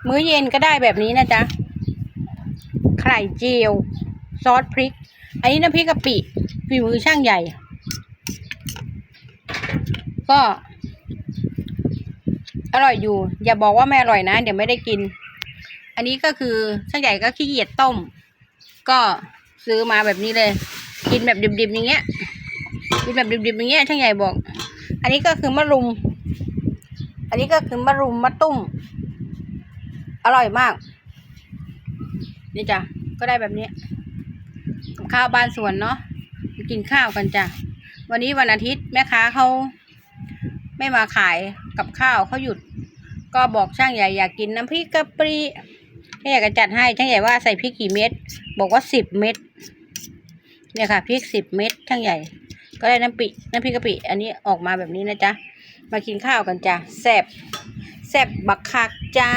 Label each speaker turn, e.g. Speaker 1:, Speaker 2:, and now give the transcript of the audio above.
Speaker 1: มื้อเย็นก็ได้แบบนี้นะจ๊ะไข่เจียวซอสพริกอันนี้น้ำพริกกะปิฝีมือช่างใหญ่ก็อร่อยอยู่อย่าบอกว่าไม่อร่อยนะเดี๋ยวไม่ได้กินอันนี้ก็คือช่างใหญ่ก็ขี้เกียจต้มก็ซื้อมาแบบนี้เลยกินแบบดิบๆอย่างเงี้ยกินแบบดิบๆอย่างเงี้ยช่างใหญ่บอกอันนี้ก็คือมะรุมอันนี้ก็คือมะรุมมะตุ้มอร่อยมากนี่จ้ะก็ได้แบบนี้กับข้าวบ้านสวนเนาะกินข้าวกันจ้ะวันนี้วันอาทิตย์แม่ค้าเขาไม่มาขายกับข้าวเขาหยุดก็บอกช่างใหญ่อยากกินน้ำพริกกะปิช่างใหญ่ก็จัดให้ช่างใหญ่ว่าใส่พริกกี่เม็ดบอกว่า10 เม็ดเนี่ยค่ะพริก10 เม็ดช่างใหญ่ก็ได้น้ำพริกกะปิอันนี้ออกมาแบบนี้นะจ๊ะมากินข้าวกันจ้ะแซ่บบักคักจ้า